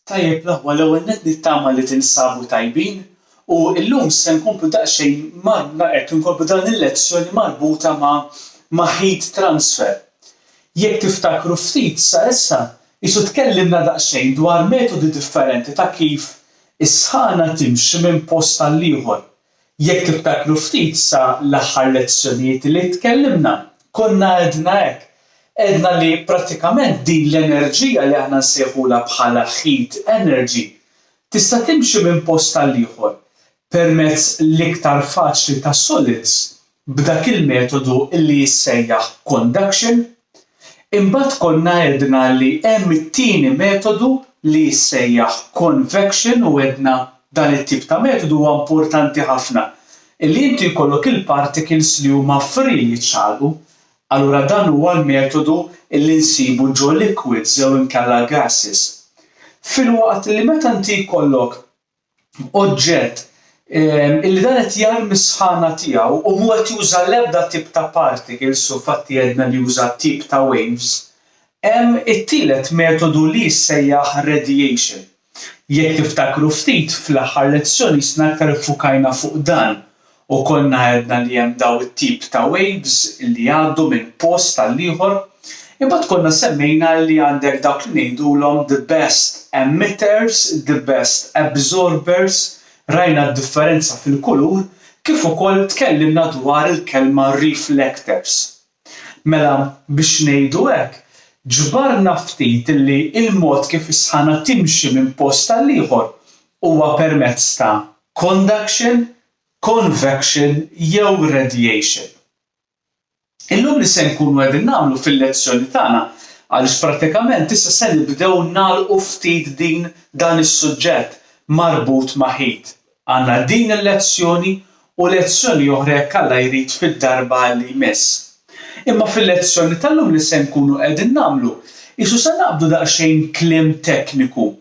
Tajjeb l-aħwa l-ewwel nett nittama li tinsabu tajbin u llum se nkomplu daqsxejn qed inkomplu dan il-lezzjoni marbuta ma' heat transfer. Jekk tiftakru ftit sa issa isu tkellimna daqsxejn dwar metodi differenti ta' kif is-sħana timxi minn post għal ieħor. Jekk tiftakru ftit sa l-aħħar lezzjonijiet li tkellimna konna għedna hekk. Għedna li prattikament din l-enerġija li aħna nsejħula bħala heat energy tista' timxi minn post għal ieħor permezz l-iktar faċli ta' solids b'dak il-metodu li jissejjaħ conduction. Imbagħad konna għedna li hemm it-tieni metodu li jissejjaħ convection u għedna dan it-tip ta' metodu huwa importanti ħafna illi inti jkollok il-particles li huma free jiċċaqalqu. Allura dan huwa l-metodu li nsibu ġo liquids jew inkella gases. Filwaqt li meta inti jkollok oġġett illi dan qed jarmi s-sħana tiegħu u mhu qed juża l-ebda tip ta' particles u fatti għedna li juża tip ta' waves, hemm it-tielet metodu li jissejjaħ radiation. Jekk tiftakru ftit fl-aħħar lezzjoni isna aktar iffukajna fuq dan. U konna għedna li hemm daw it-tip ta' waves li jgħaddu minn post għal ieħor, imbagħad konna semmejna li għandek dawk li ngħidulhom the best emitters, the best absorbers, rajna d-differenza fil-kulur kif ukoll tkellimna dwar il-kelma reflectors. Mela biex ngħidu hekk, ġbarna ftit li il-mod kif is-sħana timxi minn post għal ieħor huwa permezz ta' conduction, convection jew radiation. Illum li se nkunu qegħdin nagħmlu fil-lezzjoni tagħna għaliex prattikament issa se nibdew nagħlqu ftit dan is-suġġett marbut ma' heat. Għandna din il-lezzjoni u lezzjoni oħra jekk Alla jrid fid-darba li jmiss. Imma fil-lezzjoni tal-lum li se nkunu qegħdin nagħmlu isu se naqbdu daqsxejn kliem tekniku.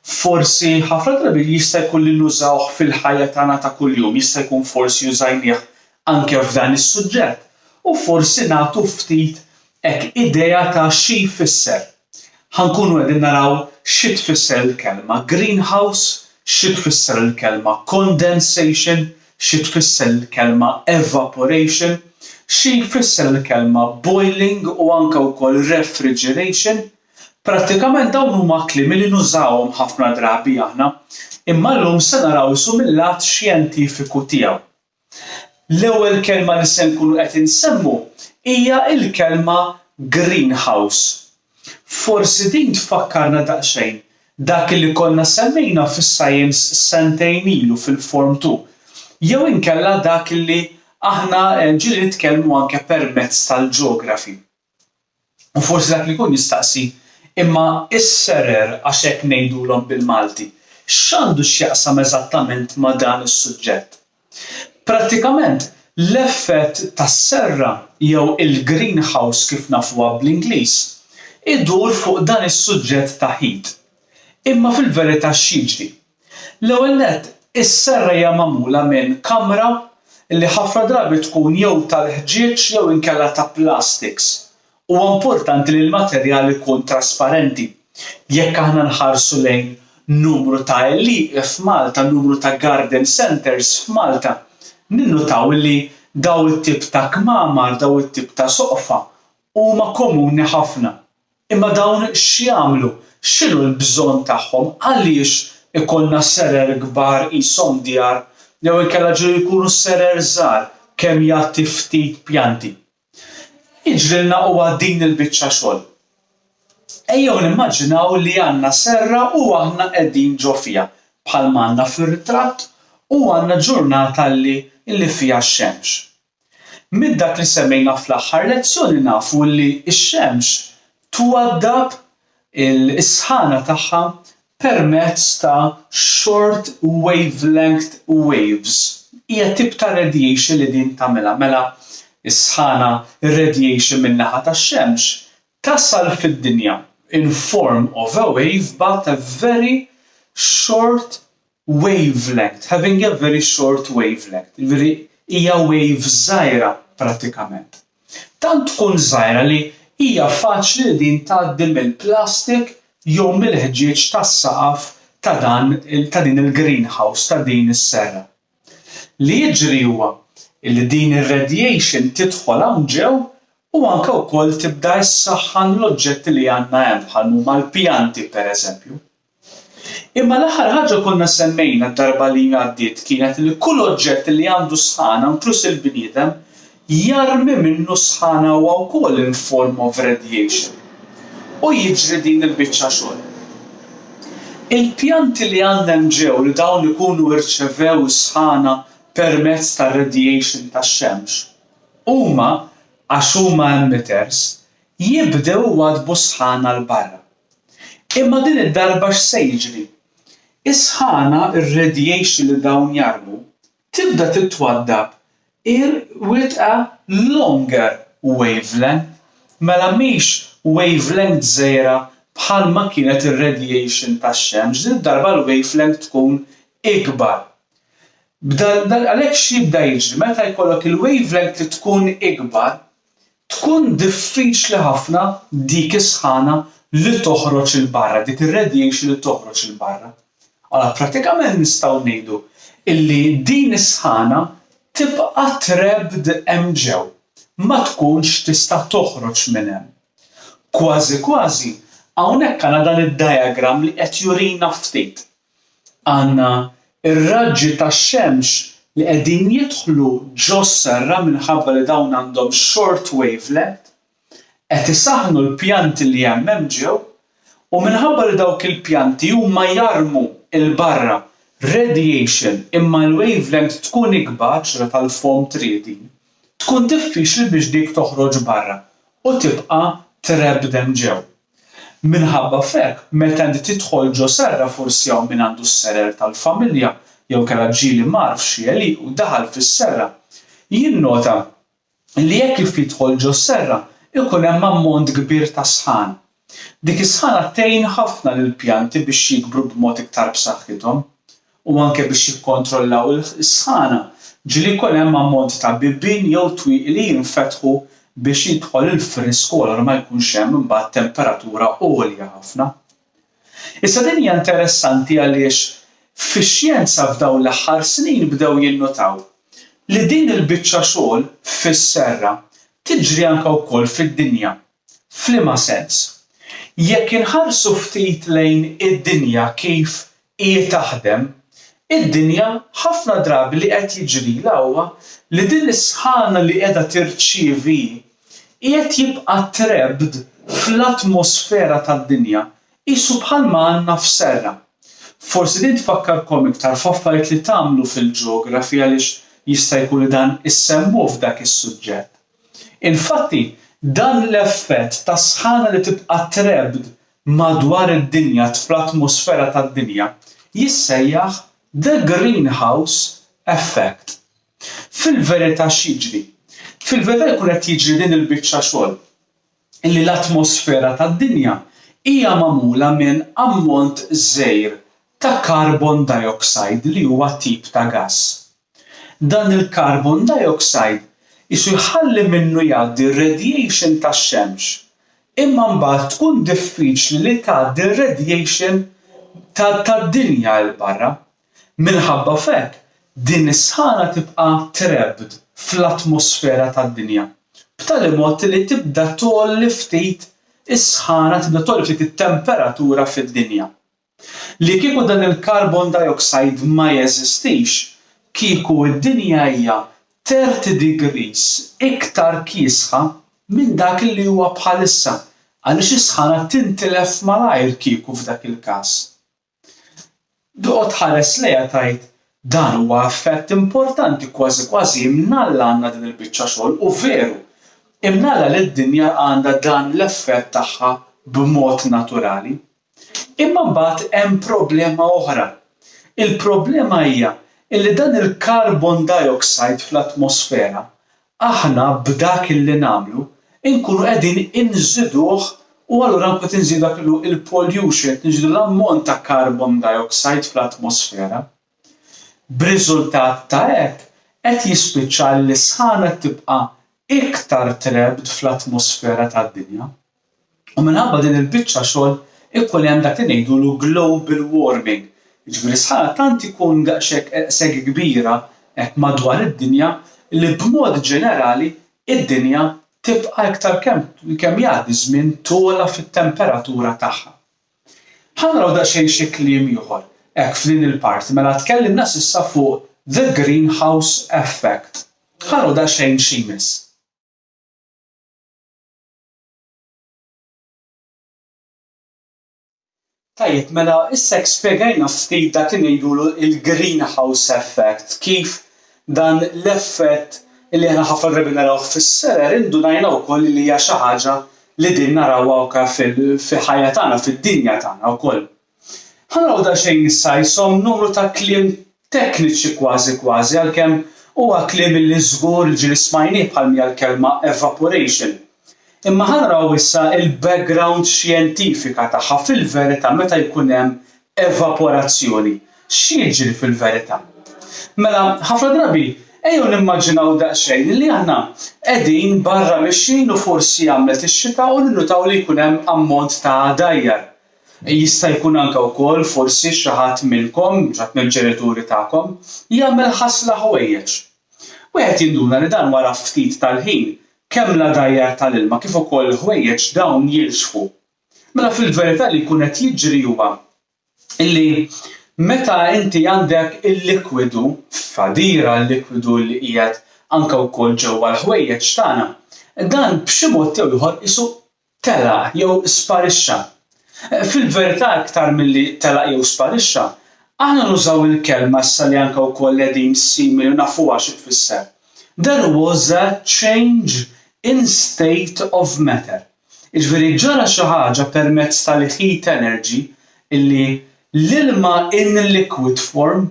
Forsi ħafna drabi jista' jkun li nużawh fil-ħajja tagħna ta' kuljum, jista' jkun forsi użajnieh anke f'dan is-suġġett u forsi nagħtu ftit hekk idea ta' xi jfisser. Ħankunu qegħdin naraw xi tfisser il-kelma greenhouse, xi tfisser il-kelma condensation, xi tfisser il-kelma evaporation, xi jfisser il-kelma boiling u anke wkoll refrigeration. Prattikament dawn huma kliem li nużawhom ħafna drabi aħna, imma llum se naraw isu mill-lat xjentifiku tiegħu. L-ewwel kelma li se nkunu qed insemmu hija l-kelma greenhouse. Forsi din tfakkarna daqsxejn dak li konna semmejna fis-science sentejn ilu fil-form 2, jew inkella dak li aħna ġieli nitkellmu anke permezz tal-ġeography. U forsi dak li jkun jistaqsi imma is-serer għax hekk ngħidulhom bil-Malti, x'għandu x'jaqsam eżattament ma' dan is-suġġett? Prattikament l-effett tas-serra jew il-greenhouse kif nafuha bl-Ingliż idur fuq dan is-suġġett ta' heat. Imma fil-verità x'jiġri? L-ewwel nett is-serra hija magħmula minn kamra li ħafna drabi tkun jew tal-ħġieġ jew inkella ta' plastics. Huwa importanti li l-materjal ikun trasparenti. Jekk aħna nħarsu lejn numru ta' elliq f'Malta, numru ta' garden centers f'Malta, ninnutaw li daw it-tip ta' kmamar, daw it-tip ta' soqfa huma komuni ħafna. Imma dawn x'jagħmlu? X'inhu l-bżonn tagħhom? Għaliex ikollna serer kbar qishom djar jew inkella ġew jkunu serer żgħar kemm jagħti ftit pjanti. Jiġrilna huwa din il-biċċa xogħol. Ejjew nimmaġinaw li għandna serra u aħna qegħdin ġo fiha bħalma għandna fir-ritratt u għandna ġurnata li fiha x-xemx. Minn dak li semmejna fl-aħħar lezzjoni nafu li x-xemx twaddab is-sħana tagħha permezz ta' short wavelength waves. Hija tip ta' radiation li din tagħmilha. Mela is-sħana ir-radiation min-naħa tax-xemx tasal fid-dinja in form of a wave but a very short wavelength, having a very short wavelength. Hija wave żgħira prattikament. Tant tkun żgħira li hija faċli li din tgħaddi mill-plastik jew mill-ħġieġ tas-saqaf ta' din il-greenhouse ta' din is-serra. Li jiġri huwa li din ir-radiation tidħol hawn ġew u anke wkoll tibda issaħħan l-oġġetti li għandna hemm bħal huma l-pjanti pereżempju. Imma l-aħħar ħaġa konna semmejna d-darba li għaddiet kienet li kull oġġett li għandu sħana inkluż il-bniedem jarmi minnu sħana huwa wkoll in form of radiation. U jiġri din il-biċċa xogħol. Il-pjanti li għandhem ġew li dawn ikunu rċevew sħana permezz tar radiation tax-xemx huma għax huma emitters jibdew iwaddbu sħana l barra. Imma din id-darba x'se jiġri? Is-sħana ir-radiation li dawn jarmu tibda titwaddab with a longer wavelength, mela mhix wavelength żgħira bħalma kienet ir-radiation tax-xemx, din id-darba l-wavelength tkun ikbar. Għalhekk x'jibda jiġri meta jkollok il-wavelength li tkun ikbar, tkun diffiċli ħafna dik is-sħana li toħroġ il barra, dik ir-radiation li toħroġ il barra. Allora prattikament nistgħu ngħidu illi din is-sħana tibqa' trapped hemm ġew, ma tkunx tista' toħroġ minn hemm. Kważi kważi hawnhekk għandna dan id-diagram li qed jurina ftit. Għandna ir-raġġi tax-xemx li qegħdin jidħlu ġo s-serra minħabba li dawn għandhom short wavelength, qed isaħħnu l-pjanti li hemm ġew u minħabba li dawk il-pjanti huma jarmu il barra radiation imma l-wavelength tkun ikbar tal-foam trading, tkun diffiċli biex dik toħroġ barra u tibqa' trapped hemm ġew. Minħabba f'hekk meta inti tidħol ġo serra forsi hawn min għandu s-serer tal-familja jew kellha ġieli mar f'xi għeliq u daħal fis-serra, jinnota li jekk kif jidħol ġo serra ikun hemm ammont kbir ta' sħan. Dik is-sħana tgħin ħafna lill-pjanti biex jikbru b'mod iktar b'saħħithom u anke biex jikkontrollaw is-sħana ġieli jkun hemm ammont ta' bibbien jew twieqi li jinfetħu biex jidħol il-frisku allura ma jkunx hemm imbagħad temperatura għolja ħafna. Issa din hija interessanti għaliex fix-xjenza f'dawn l-aħħar snin bdew jinnotaw li din il-biċċa xogħol fis-serra tiġri anke wkoll fid-dinja. F'liema sens? Jekk inħarsu ftit lejn id-dinja kif hi taħdem, id-dinja ħafna drabi li qed jiġrilha huwa li din is-sħana li qiegħda tirċievi qiegħed jibqa' trapped fl-atmosfera tad-dinja qisu bħalma għandna f'serra. Forsi din tfakkarkom iktar f'affarijiet li tagħmlu fil-ġeografija għaliex jista' jkun li dan issemmuh f'dak is-suġġett. Infatti, dan l-effett ta' sħana li tibqa' trapped madwar id-dinja fl-atmosfera tad-dinja jissejjaħ the greenhouse effect. Fil-verità x'jiġri? Fil-verità jkun qed jiġri din il-biċċa xogħol illi l-atmosfera tad-dinja hija magħmula minn ammont żgħir ta' carbon dioxide li huwa tip ta' gass. Dan il-carbon dioxide qisu jħalli minnu jgħaddi r-radiation tax-xemx, imma mbagħad tkun diffiċli li tgħaddi r-radiation tad-dinja l barra. Minħabba f'hekk din is-sħana tibqa' trapped fl-atmosfera tad-dinja. B'tali mod li tibda tgħolli ftit is-sħana tibda tgħolli ftit it-temperatura fid-dinja. Li kieku dan il-carbon dioxide ma jeżistix, kieku d-dinja hija 30 degrees iktar kiesħa minn dak li huwa bħalissa għaliex is-sħana tintilef malajr kieku f'dak il-każ. Doqgħod ħares lejha tgħid dan huwa effett importanti kważi kważi imnalla għandna din il-biċċa xogħol u veru imnalla li d-dinja għandha dan l-effett tagħha b'mod naturali. Imma mbagħad hemm problema oħra. Il-problema hija illi dan il-carbon dioxide fl-atmosfera aħna b'dak illi nagħmlu inkunu qegħdin inżiduh u allura nkun inżidu il-pollution, inżidu l-ammont ta' carbon dioxide fl-atmosfera. B'riżultat ta' hekk qed jispiċċa li s-sħana tibqa' iktar trapped fl-atmosfera tad-dinja. U minħabba din il-biċċa xogħol ikun hemm dak li ngħidulu global warming. Jiġifieri sħana tant ikun daqshekk kbira hekk madwar id-dinja li b'mod ġenerali id-dinja tibqa' iktar kemm jgħaddi żmien togħla fit-temperatura tagħha. Ħanaraw daqsxejn xi kliem ieħor hekk f'din il-parti mela tkellimna s'issa fuq the greenhouse effect. Ħanaraw daqsxejn x'imiss. Tajjeb, mela issa spjegajna ftit dak li ngħidulu il-greenhouse effect, kif dan l-effett li aħna ħafna drabi narawh fis-serer indunajna wkoll li hija xi ħaġa li din narawha wkoll fil-ħajja tagħna, fid-dinja tagħna wkoll. Ħanaraw daqsxejn issa jisom numru ta' kliem tekniċi kważi għalkemm huwa kliem li żgur ġieli smajnieh bħal mija l-kelma evaporation. Imma ħanaraw issa il-background xjentifika tagħha fil-verità meta jkun hemm evaporazzjoni. X'jiġri fil-verità? Mela ħafna drabi ejjew nimmaġinaw daqsxejn li aħna qegħdin barra mixjin u forsi għamlet ix-xita u ninnutaw li jkun hemm ammont ta' dajjar. Jista' jkun anke wkoll forsi xi ħadd minnkom, ġatt mill-ġenituri tagħkom, jagħmel ħasla ħwejjeġ. Wieħed jinduna li dan wara ftit tal-ħin kemm la dajjar tal-ilma kif ukoll ħwejjeġ dawn jilxfu. Mela fil-verità li jkun qed jiġri huwa illi meta inti għandek il-likwidu, fadira l-likwidu li qiegħed anke wkoll ġewwa l-ħwejjeġ tagħna, dan b'xi mod jew ieħor isu telaq jew sparixxa. Fil-verità aktar milli telaq jew sparixxa, aħna nużaw il-kelma issa li anke wkoll qegħdin simili u nafuha xi tfisser. There was a change in state of matter. Jiġifieri ġara xi ħaġa permezz tal-heat energy illi l-ilma in liquid form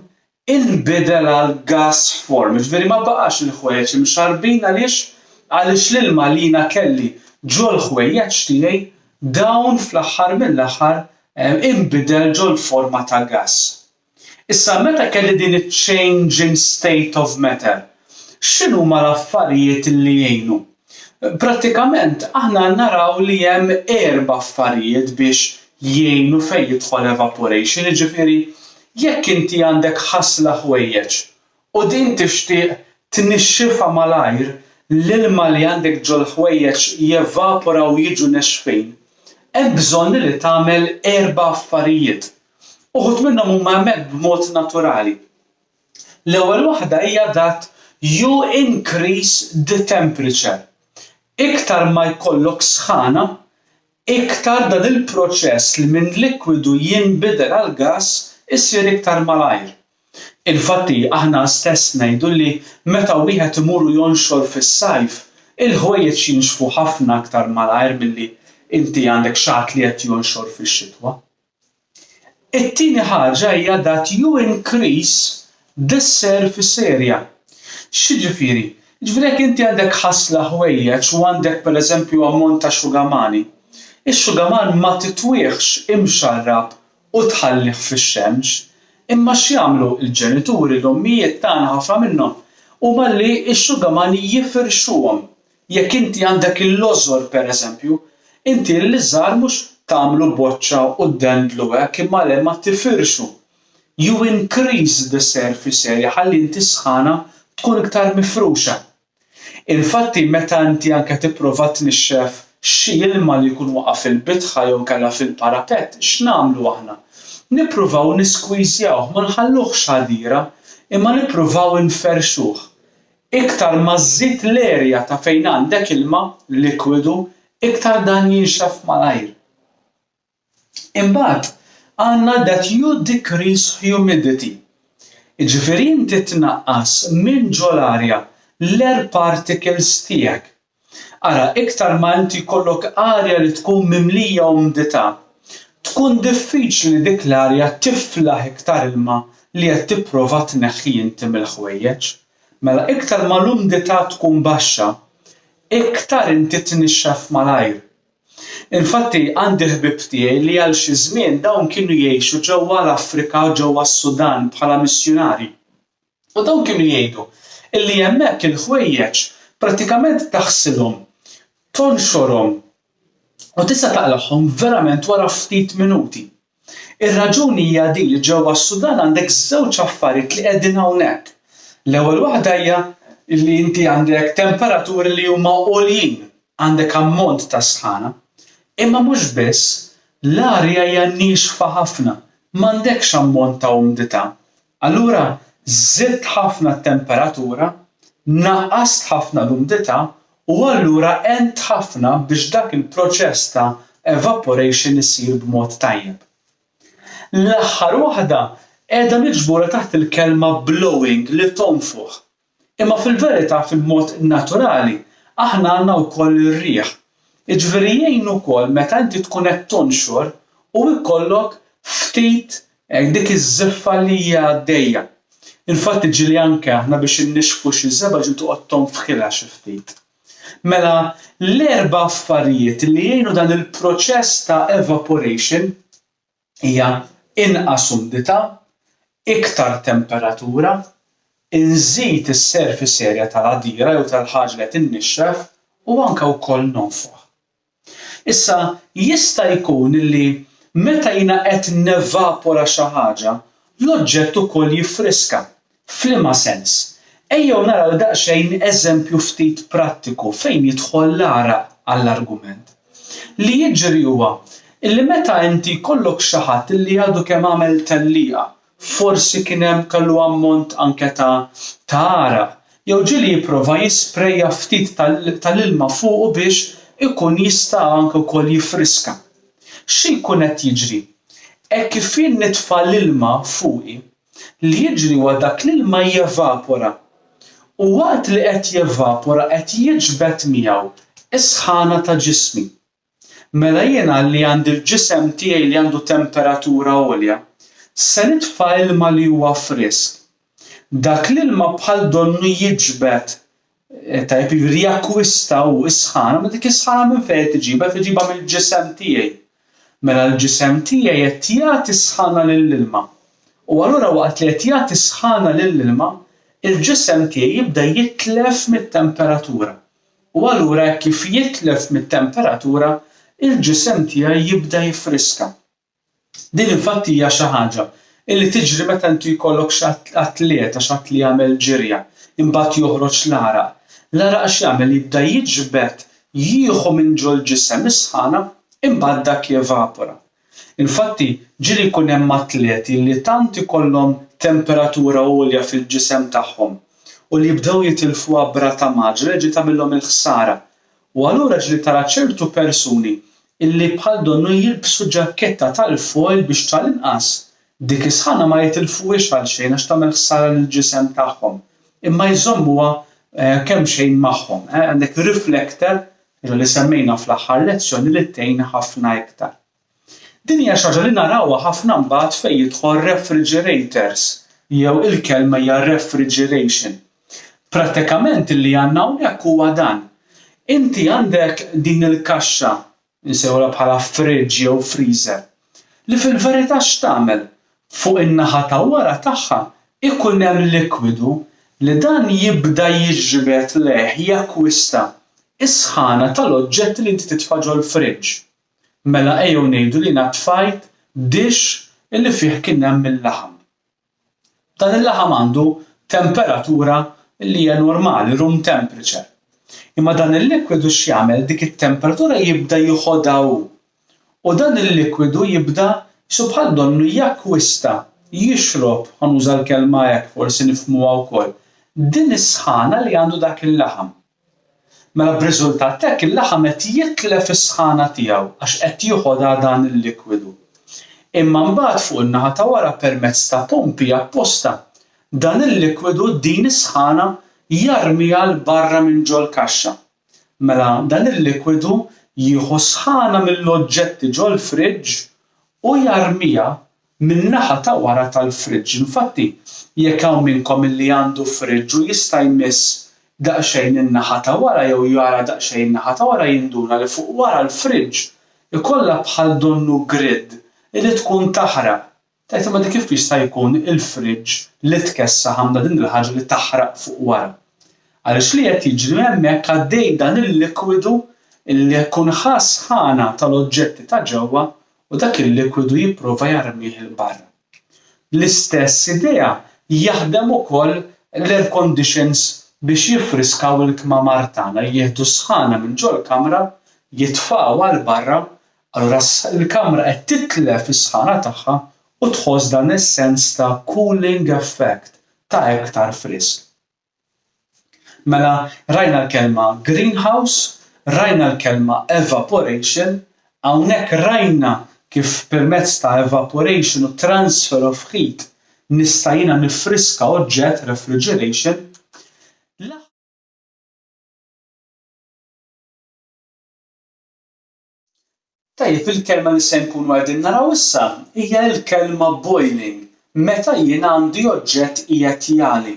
inbidel għal gas form. Jiġifieri ma baqax il-ħwejjeġ imxarbin għaliex l-ilma li jiena kelli ġo l-ħwejjeġ tiegħi dawn fl-aħħar mill-aħħar inbidel ġo l-forma ta' gas. Issa meta kelli din it-change in state of matter, x'inhuma l-affarijiet li jgħinu? Prattikament aħna naraw li hemm 4 affarijiet biex jgħinu fejn jidħol evaporation, jiġifieri jekk inti għandek ħasla ħwejjeġ u din tixtieq tnixxifha malajr l-ilma li għandek ġo l-ħwejjeġ jevapora u jiġu nexfin, hemm bżonn li tagħmel 4 affarijiet. Uħud minnhom huma hemmhekk b'mod naturali. L-ewwel waħda hija dat you increase the temperature. Iktar ma jkollok sħana, iktar dan il-proċess li minn likwidu jinbidel għal gas issir iktar malajr. Infatti aħna stess ngħidu li meta wieħed imur jonxor fis-sajf, il-ħwejjeġ jinxfu ħafna aktar malajr milli inti għandek xi ħadd li qed jonxor fix-xitwa. It-tieni ħaġa hija that you increase the surface area. X'jiġifieri? Jiġifieri jekk inti għandek ħasla ħwejjeġ u għandek pereżempju ammont ta' xugamani, ix-xugaman ma titwieħx imxarrab u tħallih fix-xemx, imma x'jagħmlu l-ġenituri l-ommijiet tagħna ħafna minnhom huma li x-xugamani jifirxuhom. Jekk inti għandek il-lożor pereżempju, inti l-iżgħar mhux tagħmlu boċċa u ddendlu hekk imma le ma tifirxu. You increase the surface area ħalli inti sħana tkun iktar mifruxa. Infatti meta inti anke tipprova tnixxef xi ilma li jkun waqa' fil-bitħa jew kellha fil-parapett, x'nagħmlu aħna? Nippruvaw niskwizjawh ma nħalluhx ħadira imma nippruvaw inferxuh. Iktar ma żżid l-erja ta' fejn għandek ilma likwidu, iktar dan jinxaf malajr. Imbagħad għandna that you decrease humidity. Jiġifieri inti tnaqqas minn ġo l-arja l-air particles tiegħek. Ara iktar ma inti jkollok arja li tkun mimlija umidità, tkun diffiċli dik l-arja tiflaħ iktar ilma li qed tipprova tneħħi inti mill-ħwejjeġ. Mela iktar ma l-umidità tkun baxxa, iktar inti tnixxef malajr. Infatti għandi ħbieb tiegħi li għal xi żmien dawn kienu jgħixu ġewwa l-Afrika u ġewwa s-Sudan bħala missjonarji. U dawn kienu jgħidu illi hemmhekk il-ħwejjeġ prattikament taħsilhom, tonxorhom u tista' taqlagħhom verament wara ftit minuti. Ir-raġuni hija din li ġewwa s-Sudan għandek żewġ affarijiet li qegħdin hawnhekk. L-ewwel waħda hija li inti għandek temperaturi li huma għoljin, għandek ammont ta' sħana, imma mhux biss l-arja hija nixfa ħafna, m'għandekx ammont ta' umidità. Allura żidt ħafna t-temperatura, naqqast ħafna l-umidità u allura għent ħafna biex dak il-proċess ta' evaporation isir b'mod tajjeb. L-aħħar waħda qiegħda miġbura taħt il-kelma blowing li tonfuħ. Imma fil-verità fil-mod naturali aħna għandna wkoll ir-riħ. Jiġifieri jgħin ukoll meta inti tkun qed tonxor u jkollok ftit dik iż-żiffa li hija għaddejja. Infatti ġieli anke aħna biex innixfu xi żebgħa toqgħod tonfħilha xi ftit. Mela l-erba' affarijiet li jgħinu dan il-proċess ta' evaporation hija inqas umidità, iktar temperatura, inżid is-surface area tal-għadira jew tal-ħaġa li qed innixxef u anke wkoll nonfuħ. Issa jista' jkun li meta jiena qed nevapora xi ħaġa, l-oġġett ukoll jiffriska. F'liema sens? Ejjew naraw daqsxejn eżempju ftit prattiku fejn jidħol l-għaraq għall-argument. Li jiġri huwa illi meta inti jkollok xi ħadd illi għadu kemm għamel tellieqa, forsi kien hemm kellu ammont anke ta' għaraq, jew ġieli jipprova jisprejja ftit tal-ilma fuqu biex ikun jista' anke wkoll jiffriska. X'i jkun qed jiġri? Hekk kif jien nitfa' l-ilma fuqi, li jiġri huwa dak l-ilma jevapora. U waqt li qed jevapora qed jiġbed miegħu is-sħana ta' ġismi. Mela jiena li għandi l-ġisem tiegħi li għandu temperatura għolja, se nitfa' ilma li huwa frisk. Dak l-ilma bħal donnu jiġbed tajb jakwista hu is-sħana, ma dik is-sħana minn fejn tiġibha mill-ġisem tiegħi. Mela l-ġisem tiegħi qed jagħti sħana lill-ilma. U allura waqt li qed jagħti sħana lill-ilma, il-ġisem tiegħi jibda jitlef mit-temperatura. U allura kif jitlef mit-temperatura, il-ġisem tiegħi jibda jiffriska. Din infatti hija xi ħaġa illi tiġri meta inti jkollok xi atleta li jagħmel ġirja, imbagħad joħroġ l-għaraq. L-għaraq x'jagħmel jibda jiġbed jieħu minn ġol ġisem is-sħana imbagħad dak jevapora. Infatti ġieli jkun hemm atleti li tant ikollhom temperatura għolja fil-ġisem tagħhom u li jibdew jitilfu għabbra ta' maġra ġi tagħmilhom il-ħsara. U allura ġieli tara ċertu persuni illi bħal donnu jilbsu ġakketta tal-foil biex tal-inqas dik is-sħana ma jitilfuhiex għal xejn għax tagħmel ħsara lill-ġisem tagħhom. Imma jżommuha kemm xejn magħhom. Għandek reflector li semmejna fl-aħħar lezzjoni li tgħin ħafna iktar. Din hija xi ħaġa li narawha ħafna mbagħad fejn jidħol refrigerators jew il-kelma hija refrigeration. Prattikament illi għandna hawnhekk huwa dan. Inti għandek din il-kaxxa insewla bħala fridge jew freezer li fil-verità x'tagħmel fuq in-naħa ta' wara tagħha ikun hemm likwidu li dan jibda jiġbed leħ jakkwista is-sħana tal-oġġett li inti titfa' ġol-fridge. Mela ejjew ngħidu li tfajt dish illi fih kien hemm il-laħam. Dan il-laħam għandu temperatura li hija normali, room temperature. Imma dan il-likwidu x'jagħmel dik it-temperatura jibda jieħodha hu. U dan il-likwidu jibda bħal donnu jakkwista, jixrob, ħanuża l-kelma hekk forsi nifhmuha wkoll, din is-sħana li għandu dak il-laħam. Mela b'riżultat hekk il-laħam qed jitlef is-sħana tiegħu għax qed jieħodha dan il-likwidu. Imma mbagħad fuq in-naħa ta' wara permezz ta' pompi apposta dan il-likwidu din is-sħana jarmiha l barra minn ġol kaxxa. Mela dan il-likwidu jieħu sħana mill-oġġetti ġol-fridge u jarmiha min-naħa ta' wara tal-fridge. Infatti jekk hawn minnkom illi għandu fridge u jista' jmiss daqsxejn in-naħa ta' wara jew jara daqsxejn in-naħa ta' wara jinduna li fuq wara l-fridge ikollha bħal donnu grid li tkun taħraq. Tajt ma dik kif jista' jkun il-fridge li tkessa għandha din il-ħaġa li taħraq fuq wara. Għaliex li qed jiġri hemmhekk għaddej dan il-likwidu illi jkun ħa sħana tal-oġġetti ta' ġewwa u dak il-likwidu jipprova jarmih il barra. L-istess idea jaħdem ukoll l-air conditions biex jiffriskaw il-kmamar tagħna, jieħdu sħana minn ġol kamra, jitfgħu għal barra, allura il-kamra qed titlef is-sħana tagħha u tħoss dan is-sens ta' cooling effect ta' iktar frisk. Mela rajna l-kelma greenhouse, rajna l-kelma evaporation, hawnhekk rajna kif permezz ta' evaporation u transfer of heat nista' jiena nifriska oġġett refrigeration. Tajjeb il-kelma li se nkunu qegħdin naraw issa hija l-kelma boiling meta jien għandi oġġett qiegħed jagħli.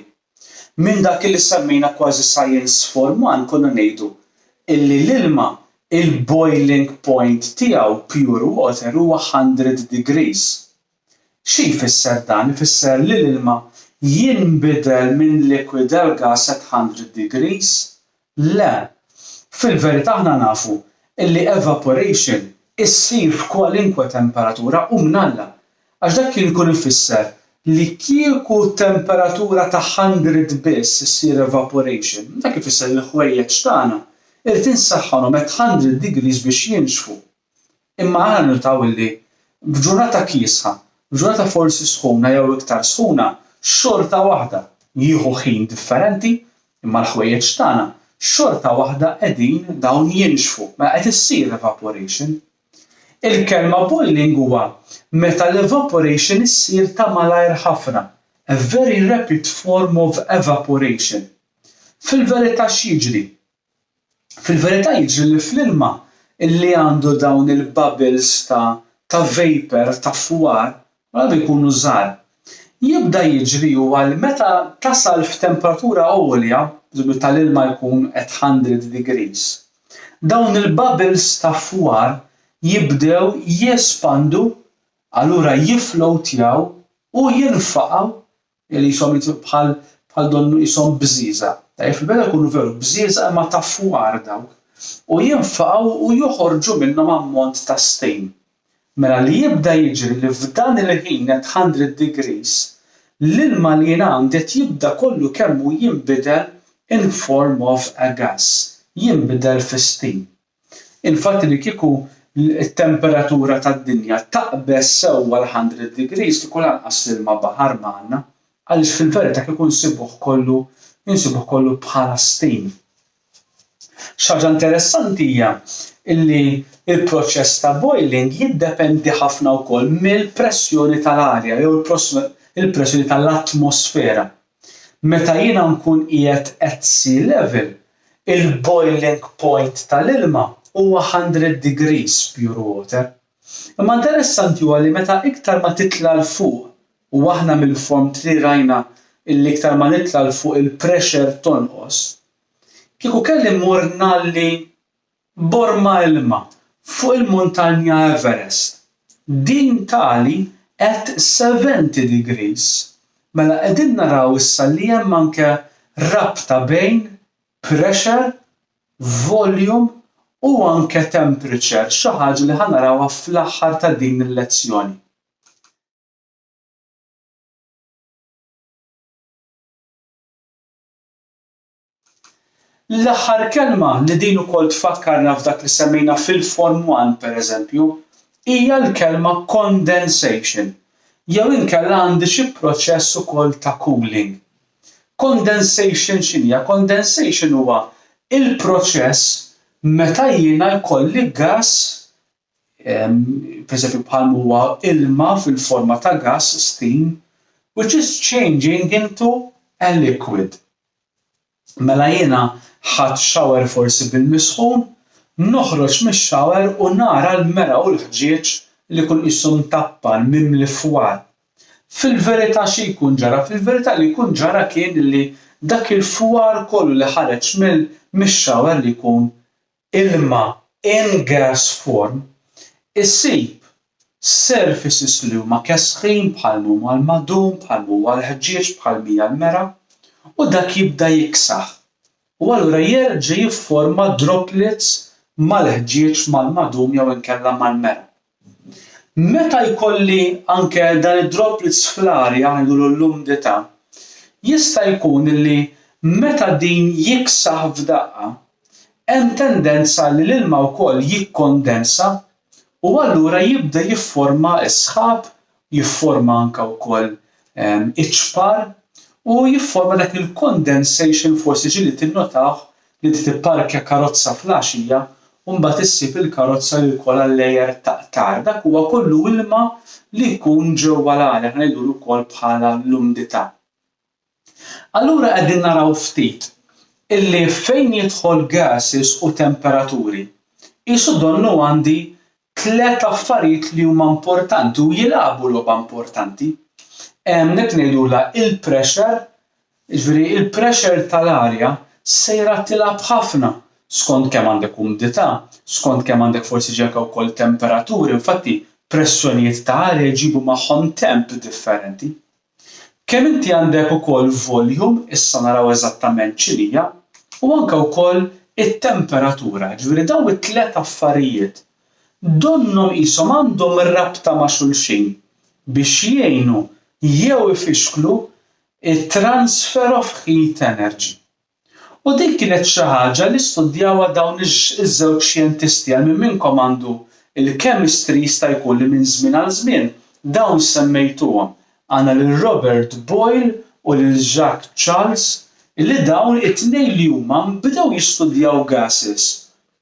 Minn dak li semmejna kważi science form 1 konna ngħidu illi l-ilma il-boiling point tiegħu pure water huwa 100 degrees. Xi jfisser dan? Ifisser li l-ilma jinbidel minn liquid għal gas at 100 degrees? Le, fil-verità aħna nafu illi evaporation issir f'kwalinkwe temperatura u mnalla. Għax dak kien ikun ifisser li kieku temperatura ta' 100 biss issir evaporation, dak ifisser li l-ħwejjeġ tagħna irid insaħħanhom at 100 degrees biex jinxfu. Imma aħna niltaw illi f'ġurnata kiesħa, f'ġurnata forsi sħuna jew iktar sħuna, xorta waħda jieħu ħin differenti, imma l-ħwejjeġ tagħna xorta waħda qegħdin dawn jinxfu, ma qed issir evaporation. Il-kelma boiling huwa meta l-evaporation issir ta' malajr ħafna, a very rapid form of evaporation. Fil-verità x'jiġri? Fil-verità jiġri li fl-ilma illi għandu dawn il-bubbles ta' vapor, ta' fwar, għal jkunu żgħar. Jibda jiġri huwa li meta tasal f'temperatura għolja, tal-ilma jkun at 100 degrees. Dawn il-bubbles ta' fwar jibdew jespandu, allura jiflowtjaw u jinfaqgħu li jisom bħal donnu jisom bżiża. Fil-beda jkunu veru bżiża imma ta' fwar dawk. U jinfaqgħu u joħorġu minnhom ammont ta' steam. Mela li jibda jiġri li f'dan il-ħin at 100 degrees, l-ilma li jien għandi qed jibda kollu kemmu jinbidel in form of a gas, jinbidel fi steam. Infatti li kieku il-temperatura tad-dinja taqbes sewwa l-100 degrees kieku lanqas l-ilma baħar magħna, għaliex fil-verità kieku nsibuh kollu bħala steam. X'ħaġa interessanti hija illi il-proċess ta' boiling jiddependi ħafna wkoll mill-pressjoni tal-arja jew il-pressjoni tal-atmosfera. Meta jiena nkun qiegħed at sea level, il-boiling point tal-ilma huwa 100 degrees pure water. Imma interessanti huwa li meta iktar ma titla' l fuq u aħna mill-form 3 rajna illi iktar ma nitla' l fuq il-pressure tonqos, kieku kelli mmur nagħli borma ilma fuq il-muntanja Everest. Din tali at 70 degrees. Mela qegħdin naraw issa li hemm anke rabta bejn pressure, volume u anke temperature, xi ħaġa li ħanarawha fl-aħħar ta' din il-lezzjoni. L-aħħar kelma li din ukoll tfakkarna f'dak li semmejna fil-form 1 pereżempju hija l-kelma condensation. Jew inkella għandi xi proċess ukoll ta' cooling. Condensation x'inhi? Condensation huwa il-proċess meta jiena jkolli gas, pereżempju bħal huwa ilma fil-forma ta' gas, steam, which is changing into a liquid. Mela jiena ħadd shower forsi bil-misħun, noħroġ mix-shower u nara l-mera u l-ħġieġ li jkun qisu mtappal mimli fwar. Fil-verità xi jkun ġara? Fil-verità li jkun ġara kien li dak il-fwar kollu li ħareġ mix-shower li jkun ilma in gas form isib surfaces li huma kesħin bħal huma l-madum, bħal huwa l-ħġieġ, bħal mija l-mera u dak jibda jiksaħ. U allura jerġa' jifforma droplets mal-ħġieġ, mal-madum jew inkella mal-mera. Meta jkolli anke dan id-droplets fl-arja ngħidulu l-umidità, jista' jkun li meta din jiksaħ f'daqqa, hemm tendenza li l-ilma wkoll jikkondensa u allura jibda jifforma sħab, jifforma anke wkoll iċpar u jifforma dak il-condensation forsi ġieli tinnotawh li tipparkja karozza fl-għaxija u mbagħad issib il-karozza li jkollha lejjer taqtar. Dak huwa kollu ilma li jkun ġewwa l-arja ngħidulu wkoll bħala l-umidità. Allura qegħdin naraw ftit illi fejn jidħol gases u temperaturi qisu donnu għandi tliet affarijiet li huma importanti u jilagħbu logħba importanti. Hemmhekk ngħidulha il-pressure, jiġifieri il-pressure tal-arja sejra tilgħab ħafna skont kemm għandek umidità, skont kemm għandek forsi ġenka wkoll temperaturi, infatti pressjonijiet ta' arja jġibu magħhom temp differenti. Kemm inti għandek ukoll volume, issa naraw eżattament x'inhija, u anke wkoll it-temperatura, ġifieri dawn it-tliet affarijiet donhom qishom għandhom rabta ma' xulxin biex jgħinu jew ifixklu it-transfer of heat energy. U dik kienet xi ħaġa li studjawha dawn iż-żewġ xjentisti għal min minnkom għandu il-chemistry jista' jkun li minn żmien għal żmien dawn semmejtuhom għandna lil Robert Boyle u lil Jacques Charles illi dawn it-tnejn li huma bdew jistudjaw gases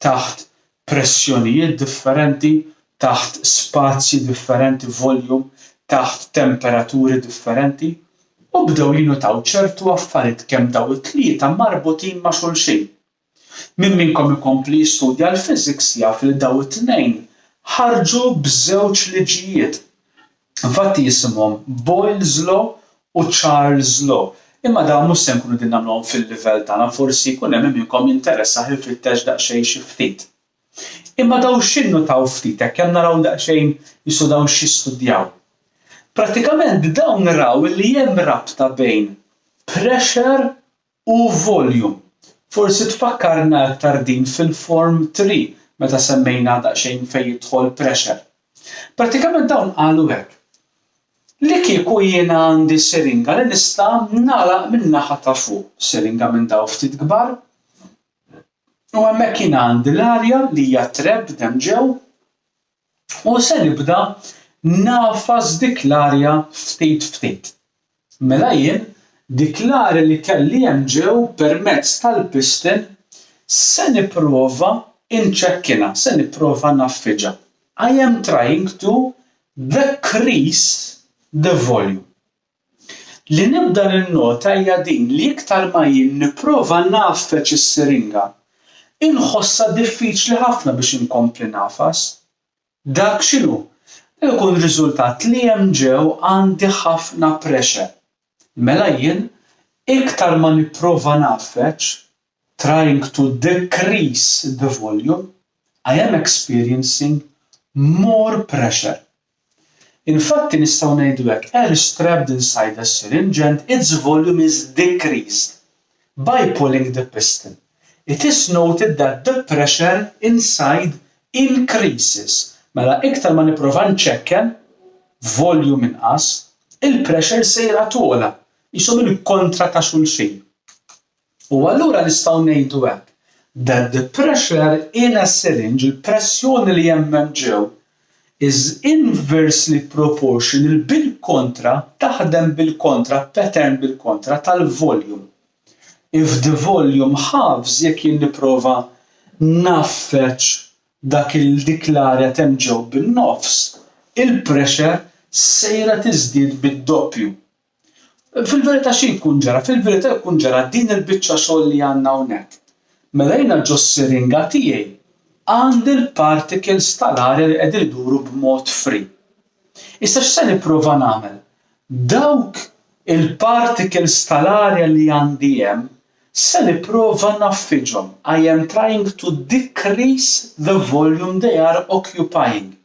taħt pressjonijiet differenti, taħt spazji differenti, volume, taħt temperaturi differenti u bdew jinnotaw ċertu affarijiet kemm daw it-tlieta marbutin ma' xulxin. Min minnkom ikompli jistudja l-physics jaf li daw it-tnejn ħarġu b'żewġ liġijiet. Infatti jisimhom Boyle's Law u Charles' Law. Imma dawn mhux se nkunu din nagħmluhom fil-livell tagħna, forsi jkun hemm minnkom jinteressa jfittex daqsxejn xi ftit. Imma dawn x'innotaw ftit hekk hemm naraw daqsxejn jisu dawn x'jistudjaw. Prattikament dawn naraw li hemm rabta bejn pressure u volume. Forsi tfakkarna aktar din fil-form 3 meta semmejna daqsxejn fejn jidħol pressure. Prattikament dawn qalu hekk. Li kieku jiena għandi siringa li nista' nagħlaq min-naħa ta' fuq, siringa minn dawn ftit kbar, u hemmhekk jien għandi l-arja li hija treb hemm ġew u se nibda nafas dik l-arja ftit ftit. Mela jien dik l-arja li kelli hemm ġew permezz tal-piston se nipprova inċekkina, se nipprova naffiġa. I am trying to decrease the volume. Li nibda ninnota hija din li iktar ma jien nipprova naffeċ is-siringa inħossha diffiċli ħafna biex inkompli nafas. Dak x'inhu? Ikun riżultat li hemm ġew għandi ħafna pressure. Mela jien iktar ma nipprova naffeċ, trying to decrease the volume, I am experiencing more pressure. Infatti nistgħu ngħidu hekk, air is trapped inside the syringe and its volume is decreased by pulling the piston. It is noted that the pressure inside increases. Mela iktar ma nipprova nċekken volume inqas, il-pressure sejra togħla, ishom il-kontra ta' xulxin. U allura nistgħu ngħidu hekk that the pressure in a syringe, il-pressjoni li hemm ġew, is inversely proportional bil-kontra, taħdem bil-kontra, pattern bil-kontra tal-volume. If the volume halves, jekk jien nipprova naffeċ dak dik l-arja temm ġew bin-nofs, il-pressure sejra tiżdied bid-doppju. Fil-verità xi jkun ġara? Fil-verità jkun ġara din il-biċċa xogħol li għandna hawnhekk. Mela jiena ġo s-siringa tiegħi għandi l-particles tal-arja li qegħdin iduru b'mod free. Issa x'se nipprova nagħmel? Dawk il-particles tal-arja li għandi hemm se nipprova naffiġhom. I am trying to decrease the volume they are occupying.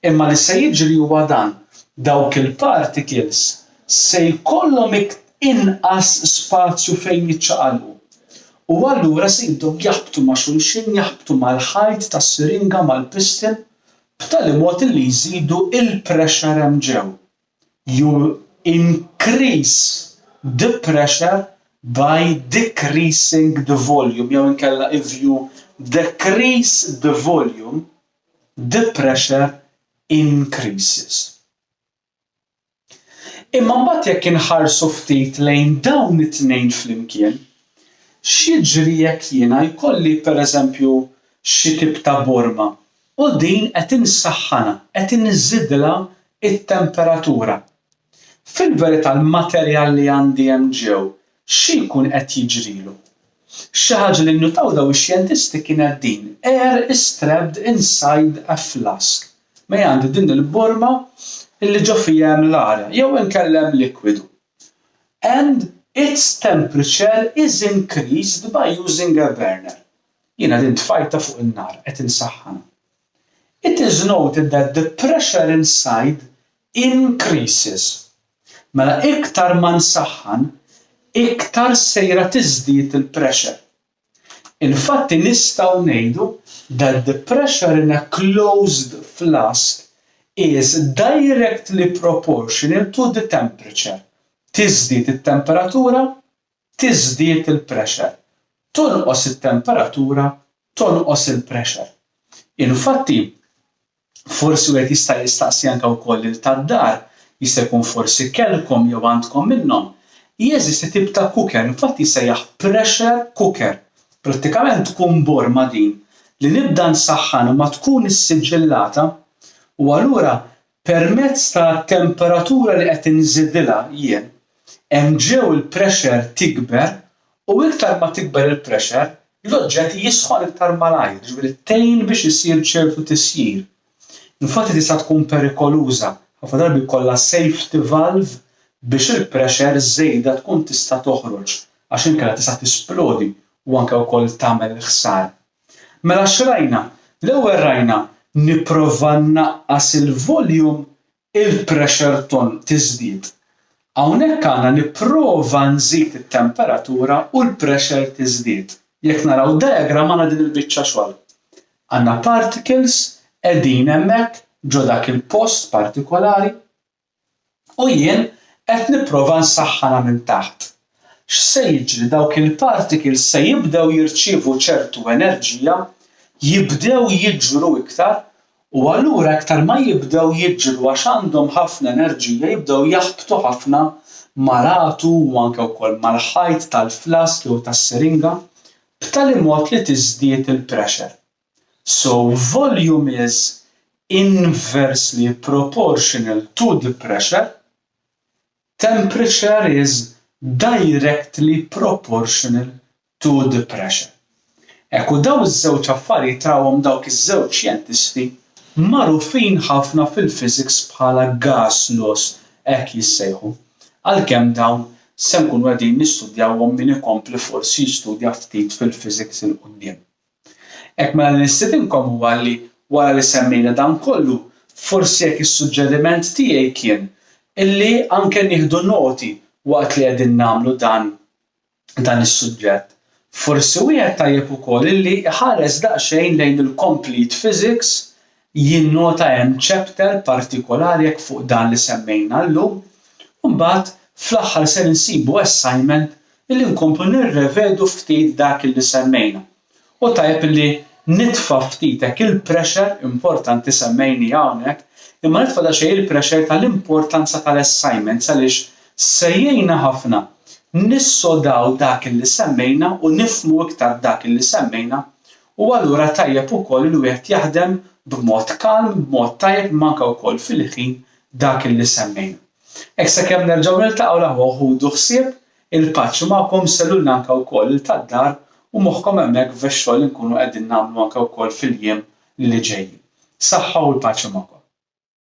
Imma li se jiġri huwa dan, dawk il-particles se jkollhom inqas spazju fejn jiċċaqalqu. u allura se jibdew jaħbtu ma' xulxin, jaħbtu mal-ħajt tas-siringa mal-piston b'tali mod li jżidu il-pressure hemm ġew. You increase the pressure by decreasing the volume. Jew inkella if you decrease the volume, the pressure increases. Imma mbagħad jekk inħarsu ftit lejn dawn it-tnejn flimkien, x'jiġri jekk jiena jkolli pereżempju xi tip ta' borma u din qed insaħħanha, qed inżidilha it-temperatura. Fil-verità l-materjal li għandi hemm ġew x'jkun qed jiġrilu? Xi ħaġa li nnutaw dawn ix-xjentisti kienet din: air is trapped inside a flask. Ma għandi din il-borma illi ġo fiha hemm l-arja jew inkella hemm likwidu. And its temperature is increased by using a burner. Jiena din tfajta fuq in-nar qed insaħħanha. It is noted that the pressure inside increases. Mela iktar ma nsaħħan, iktar sejra tiżdied il-pressure. Infatti nistgħu ngħidu that the pressure in a closed flask is directly proportional to the temperature. Tiżdied it-temperatura, tiżdied il-pressure. Tonqos it-temperatura, tonqos il-pressure. Infatti, forsi wieħed jista' jistaqsi anke wkoll lil tad-dar, jista' jkun forsi kellkom jew għandkom minnhom. Jeżisti tip ta' cooker, infatti jsejjaħ pressure cooker. Prattikament tkun borma din li nibda nsaħħan ma tkun issiġġillata u allura permezz ta' temperatura li qed inżidilha jien hemm ġew il-pressure tikber u iktar ma tikber il-pressure l-oġġett jisħon iktar malajr, ġifieri tgħin biex isir ċertu tisjir. Infatti tista' tkun perikoluża, ħafna drabi jkollha safety valve biex il-pressure żejda tkun tista' toħroġ għax inkella tista' tisplodi u anke wkoll tagħmel ħsar. Mela x'rajna? L-ewwel rajna nipprova nnaqqas il-volume, il-pressure tiżdied. Hawnhekk għandna nipprova nżid it-temperatura u l-pressure tiżdied. Jekk naraw diagram għandna din il-biċċa xogħol. Għandna particles qegħdin hemmhekk ġo dak il-post partikolari u jien qed nipprova nsaħħanha minn taħt. X'se jiġri? Dawk il-particles se jibdew jirċievu ċertu enerġija, jibdew jiġru iktar u allura iktar ma jibdew jiġru għax għandhom ħafna enerġija jibdew jaħbtu ħafna mal-atu u anke wkoll mal-ħajt tal-flask jew tas-siringa b'tali mod li tiżdied il-pressure. So volume is inversely proportional to the pressure, temperature is directly proportional to the pressure. Ekku daw iż-żewġ affarijiet trawhom dawk iż-żewġ xjentisti magħrufin ħafna fil-physics bħala gas laws hekk jissejħu. Għalkemm dawn se nkunu qegħdin nistudjawhom min ikompli forsi jistudja ftit fil-physics il quddiem. Hekk mela nistidinkom huwa li wara li semmejna dan kollu, forsi jekk is-suġġeriment tiegħi kien illi anke nieħdu noti waqt li qegħdin nagħmlu dan is-suġġett. Forsi wieħed tajjeb ukoll illi ħares daqsxejn lejn il-complete physics jinnota hemm chapter partikolari jekk fuq dan li semmejna llum u mbagħad fl-aħħar se insibu assignment illi nkomplu nirrevedu ftit dak li semmejna. U tajjeb illi nitfa' ftit hekk il-pressure importanti semmejni hawnhekk imma nitfa' daqsxejn il-pressure tal-importanza tal-assignments għaliex sejjejna ħafna nissodaw dak li semmejna u nifhmu iktar dak li semmejna u allura tajjeb ukoll li wieħed jaħdem b'mod kalm, b'mod tajjeb manka wkoll fil-ħin dak li semmejna. Hekk sakemm nerġgħu niltaqgħu l-aħwa ħudu ħsieb il-paċi magħkom sellulna anke wkoll tad-dar u moħħkom hemmhekk fix-xogħol li nkunu qegħdin nagħmlu anke wkoll fil-jiem li ġejjin. Saħħa u l-paċi magħkom.